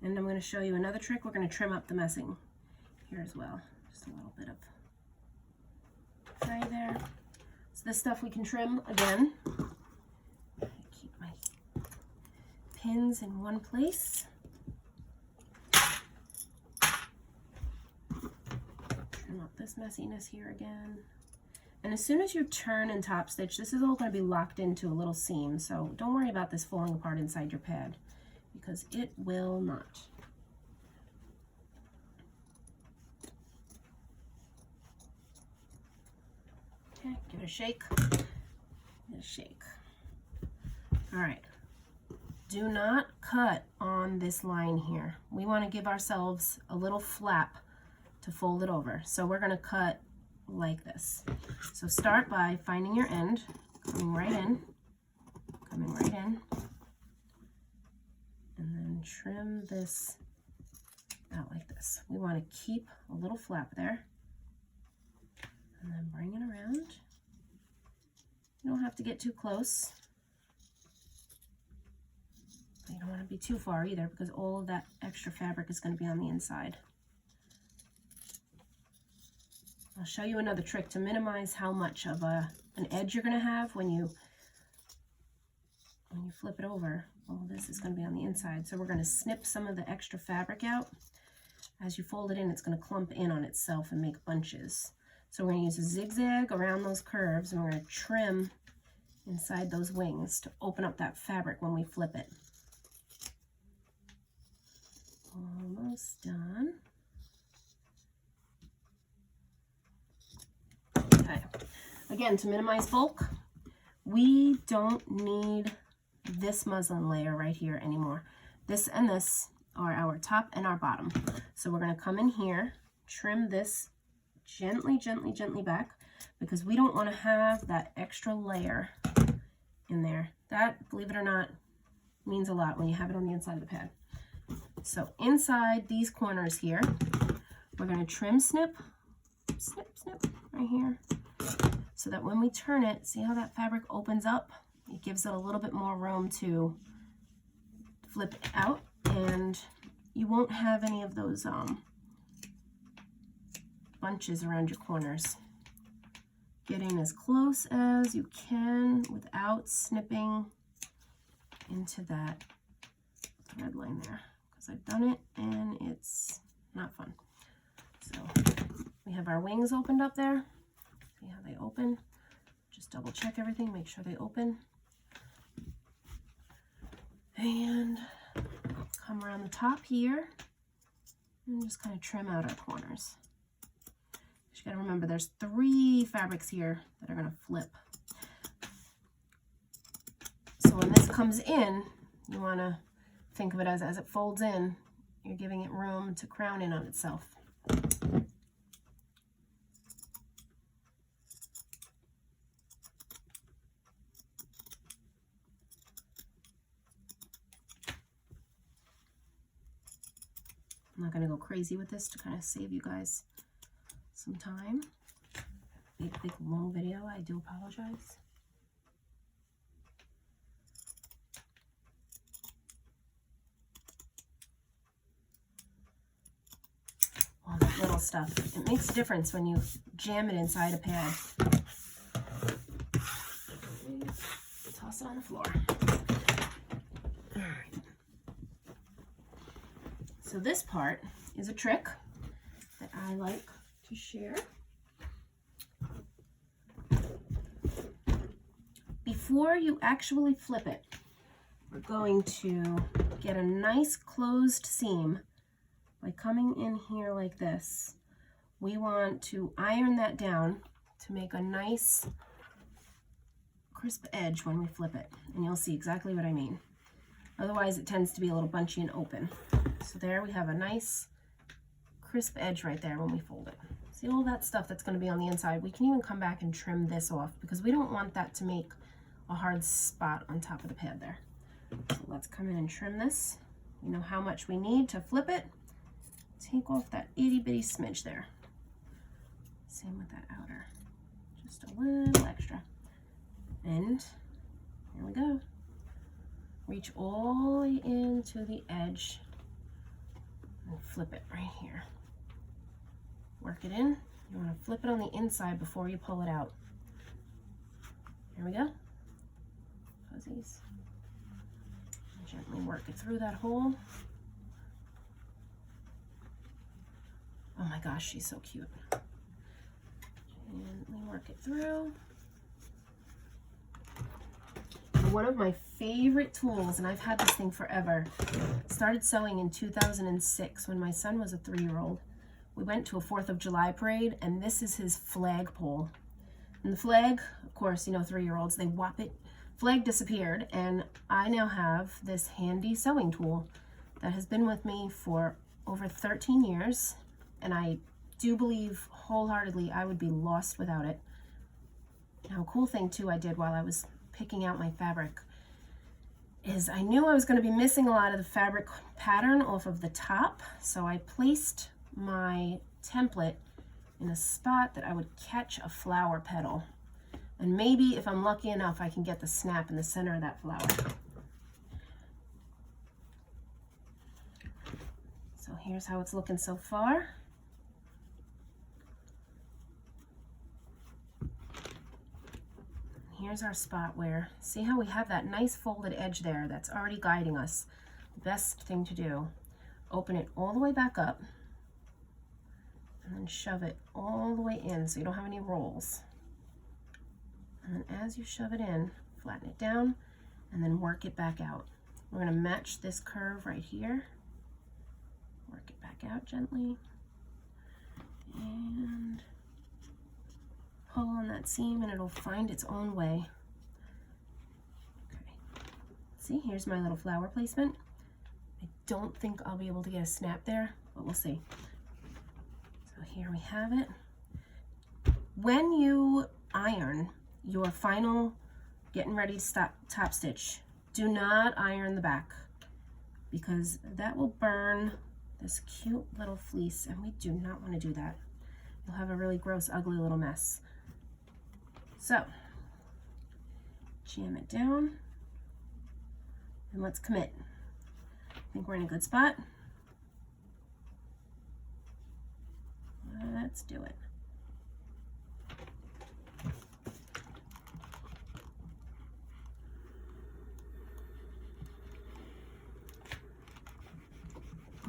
And I'm going to show you another trick. We're going to trim up the messing here as well. Just a little bit of right there. So this stuff we can trim again. Keep my pins in one place. Trim up this messiness here again. And as soon as you turn and top stitch, this is all going to be locked into a little seam. So don't worry about this falling apart inside your pad, because it will not. Okay, give it a shake. Give it a shake. All right. Do not cut on this line here. We want to give ourselves a little flap to fold it over. So we're going to cut like this. So start by finding your end, coming right in, and then trim this out like this. We want to keep a little flap there, and then bring it around. You don't have to get too close. You don't want to be too far either, because all of that extra fabric is going to be on the inside. I'll show you another trick to minimize how much of an edge you're going to have when you flip it over. All this is going to be on the inside, so we're going to snip some of the extra fabric out. As you fold it in, it's going to clump in on itself and make bunches. So we're going to use a zigzag around those curves, and we're going to trim inside those wings to open up that fabric when we flip it. Almost done. Okay. Again, to minimize bulk, we don't need this muslin layer right here anymore. This and this are our top and our bottom. So we're going to come in here, trim this gently, gently, gently back, because we don't want to have that extra layer in there. That, believe it or not, means a lot when you have it on the inside of the pad. So inside these corners here, we're going to trim, snip, snip, snip right here, so that when we turn it, see how that fabric opens up? It gives it a little bit more room to flip it out, and you won't have any of those bunches around your corners. Get in as close as you can without snipping into that thread line there, because I've done it and it's not fun. So we have our wings opened up there. See how they open? Just double check everything, make sure they open. And come around the top here and just kind of trim out our corners. You gotta remember there's 3 fabrics here that are gonna flip. So when this comes in, you wanna think of it as it folds in, you're giving it room to crown in on itself. I'm not going to go crazy with this to kind of save you guys some time. Big long video, I do apologize. All that little stuff. It makes a difference when you jam it inside a pad. Toss it on the floor. All right. So this part is a trick that I like to share. Before you actually flip it, we're going to get a nice closed seam by coming in here like this. We want to iron that down to make a nice crisp edge when we flip it, and you'll see exactly what I mean. Otherwise it tends to be a little bunchy and open. So there we have a nice crisp edge right there when we fold it. See all that stuff that's going to be on the inside? We can even come back and trim this off because we don't want that to make a hard spot on top of the pad there. So let's come in and trim this. You know how much we need to flip it. Take off that itty bitty smidge there. Same with that outer. Just a little extra. And here we go. Reach all the way into the edge and flip it right here. Work it in. You want to flip it on the inside before you pull it out. Here we go. Fuzzies. Gently work it through that hole. Oh my gosh, she's so cute. Gently work it through. One of my favorite tools, and I've had this thing forever, started sewing in 2006 when my son was a 3-year-old. We went to a 4th of July parade, and this is his flag pole. And the flag, of course, you know, 3-year-olds, they whop it. Flag disappeared, and I now have this handy sewing tool that has been with me for over 13 years, and I do believe wholeheartedly I would be lost without it. Now, a cool thing too I did while I was picking out my fabric is I knew I was going to be missing a lot of the fabric pattern off of the top, so I placed my template in a spot that I would catch a flower petal. And maybe if I'm lucky enough, I can get the snap in the center of that flower. So here's how it's looking so far. Here's our spot where, see how we have that nice folded edge there that's already guiding us. The best thing to do, open it all the way back up and then shove it all the way in so you don't have any rolls. And then as you shove it in, flatten it down and then work it back out. We're going to match this curve right here. Work it back out gently. And pull on that seam and it'll find its own way. Okay. See, here's my little flower placement. I don't think I'll be able to get a snap there, but we'll see. So here we have it. When you iron your final getting ready to top stitch, do not iron the back because that will burn this cute little fleece and we do not want to do that. You'll have a really gross, ugly little mess. So, jam it down and let's commit. I think we're in a good spot. Let's do it.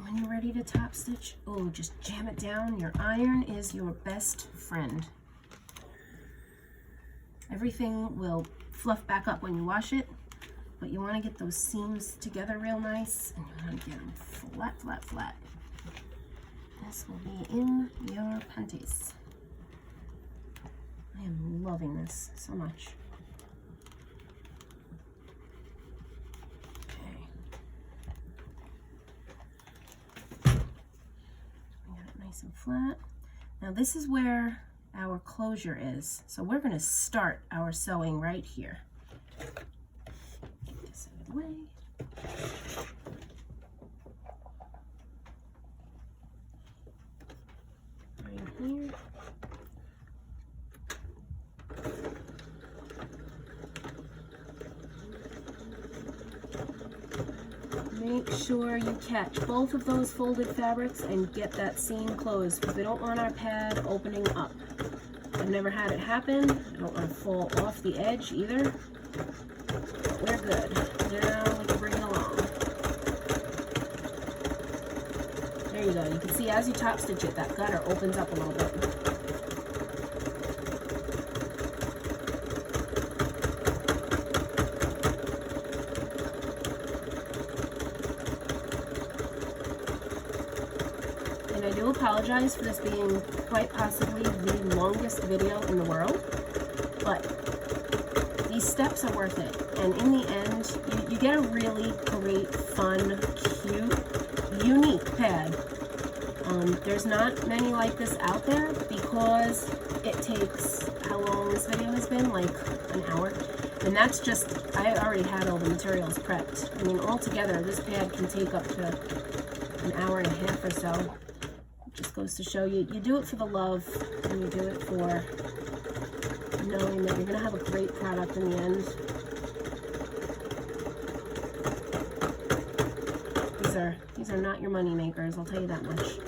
When you're ready to top stitch, oh, just jam it down. Your iron is your best friend. Everything will fluff back up when you wash it, but you want to get those seams together real nice, and you want to get them flat, flat, flat. This will be in your panties. I am loving this so much. Okay. We got it nice and flat. Now this is where our closure is. So we're going to start our sewing right here. Get this out of the way. here. Make sure you catch both of those folded fabrics and get that seam closed, because we don't want our pad opening up. I've never had it happen. I don't want to fall off the edge either. But we're good. Now we can bring it along. There you go. You can see as you top stitch it, that gutter opens up a little bit. And I do apologize for this being quite possibly the longest video in the world, but these steps are worth it. And in the end, you get a really great, fun, cute, unique pad. There's not many like this out there because it takes, how long this video has been, like an hour. And that's just, I already had all the materials prepped. I mean, altogether, this pad can take up to an hour and a half or so. Just goes to show you, you do it for the love, and you do it for knowing that you're going to have a great product in the end. These are not your money makers, I'll tell you that much.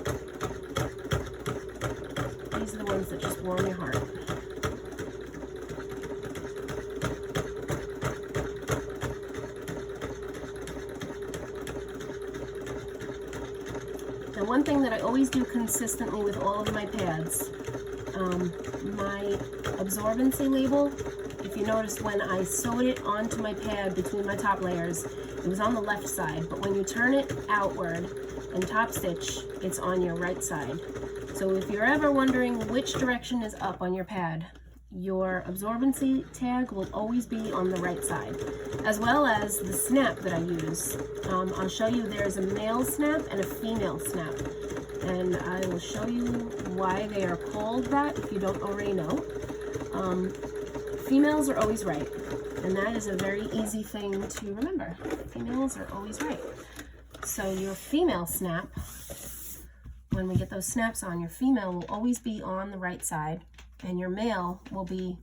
These are the ones that just warm your heart. Now, one thing that I always do consistently with all of my pads, my absorbency label, if you noticed when I sewed it onto my pad between my top layers, it was on the left side, but when you turn it outward and top stitch, it's on your right side. So if you're ever wondering which direction is up on your pad, your absorbency tag will always be on the right side, as well as the snap that I use. I'll show you there's a male snap and a female snap, and I will show you why they are called that if you don't already know. Females are always right, and that is a very easy thing to remember. Females are always right. So your female snap, when we get those snaps on, your female will always be on the right side, and your male will be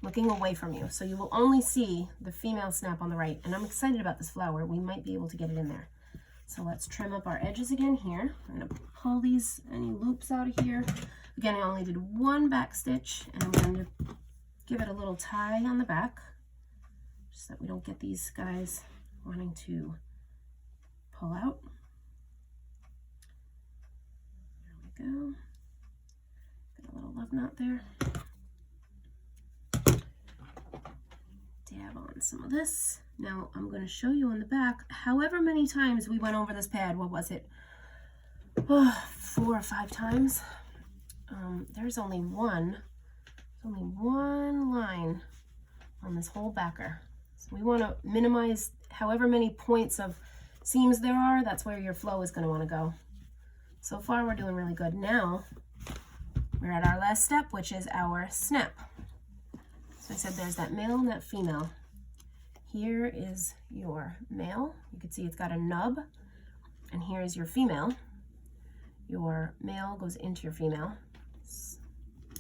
looking away from you. So you will only see the female snap on the right, and I'm excited about this flower. We might be able to get it in there. So let's trim up our edges again here. I'm going to pull any loops out of here. Again, I only did one back stitch, and I'm going to give it a little tie on the back, just so that we don't get these guys wanting to pull out. There we go. Got a little love knot there. Dab on some of this. Now I'm going to show you on the back, however many times we went over this pad, what was it? 4 or 5 times. There's only one line on this whole backer. So we want to minimize however many points of seams there are. That's where your flow is going to want to go. So far we're doing really good. Now we're at our last step, which is our snap. So I said there's that male and that female. Here is your male. You can see it's got a nub, and here's your female. Your male goes into your female. It's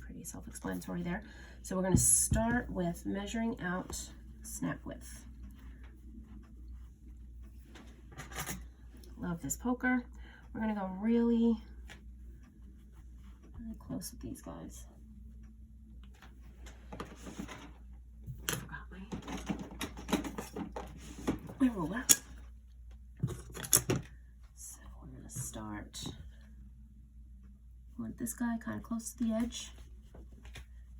pretty self-explanatory there. So we're going to start with measuring out snap width. Love this poker. We're going to go really close with these guys. Forgot my ruler. So we're going to start. Want this guy kind of close to the edge.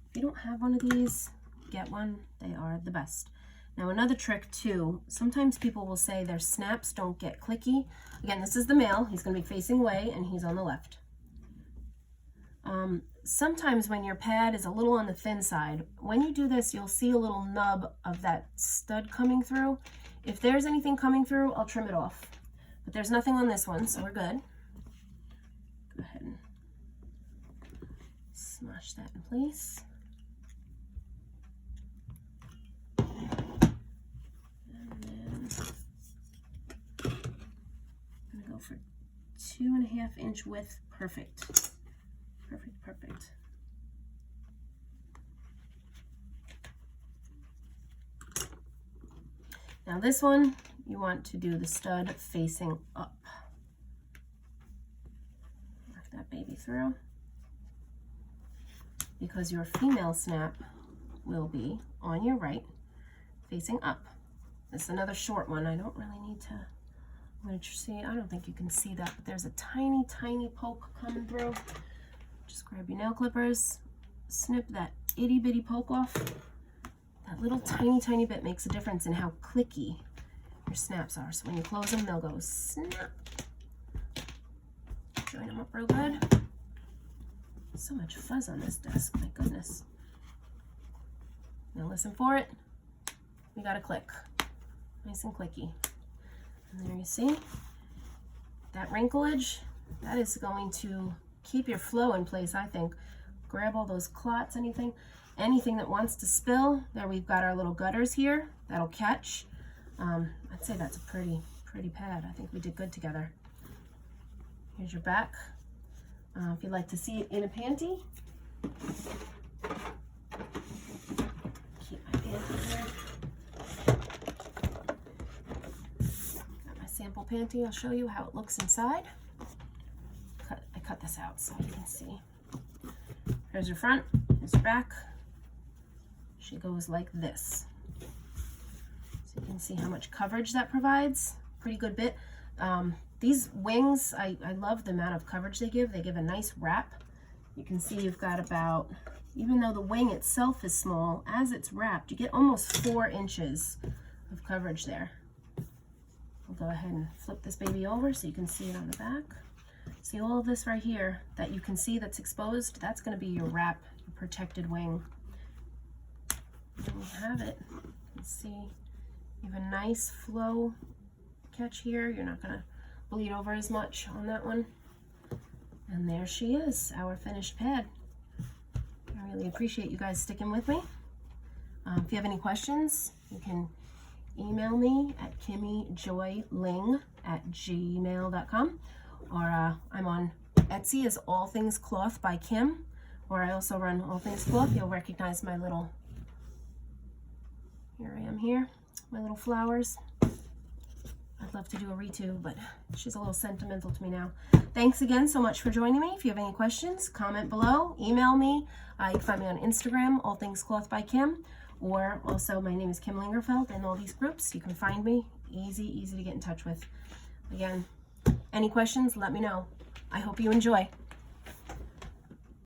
If you don't have one of these, get one. They are the best. Now another trick too, sometimes people will say their snaps don't get clicky. Again, this is the male. He's going to be facing away and he's on the left. Sometimes when your pad is a little on the thin side, when you do this, you'll see a little nub of that stud coming through. If there's anything coming through, I'll trim it off. But there's nothing on this one, so we're good. Go ahead and smash that in place. And then I'm going to go for 2.5 inch width. Perfect. Perfect, Perfect. Now this one, you want to do the stud facing up. Work that baby through. Because your female snap will be on your right, facing up. This is another short one. I don't really need to, I'm going to see, I don't think you can see that, but there's a tiny, tiny poke coming through. Just grab your nail clippers, snip that itty bitty poke off. That little tiny, tiny bit makes a difference in how clicky your snaps are. So when you close them, they'll go snap. Join them up real good. So much fuzz on this desk, my goodness. Now listen for it. We got a click. Nice and clicky. And there you see that wrinklage. That is going to keep your flow in place, I think. Grab all those clots, anything that wants to spill. There we've got our little gutters here. That'll catch. I'd say that's a pretty pad. I think we did good together. Here's your back. If you'd like to see it in a panty, keep my panty here. Got my sample panty. I'll show you how it looks inside. I cut this out so you can see. Here's your front, here's your back. She goes like this. So you can see how much coverage that provides. Pretty good bit. These wings, I love the amount of coverage they give. They give a nice wrap. You can see you've got about, even though the wing itself is small, as it's wrapped, you get almost 4 inches of coverage there. I'll go ahead and flip this baby over so you can see it on the back. See all of this right here that you can see that's exposed? That's going to be your wrap, your protected wing. And we have it. You can see you have a nice flow catch here. You're not going to bleed over as much on that one. And there she is, our finished pad. I really appreciate you guys sticking with me. If you have any questions, you can email me at kimmyjoyling@gmail.com, or I'm on Etsy as All Things Cloth by Kim, or I also run All Things Cloth. You'll recognize my little, here I am here, my little flowers. I'd love to do a retube, but she's a little sentimental to me now. Thanks again so much for joining me. If you have any questions, comment below, email me. You can find me on Instagram, All Things Cloth by Kim, or also my name is Kim Lingerfeld in all these groups. You can find me. Easy to get in touch with. Again, any questions, let me know. I hope you enjoy.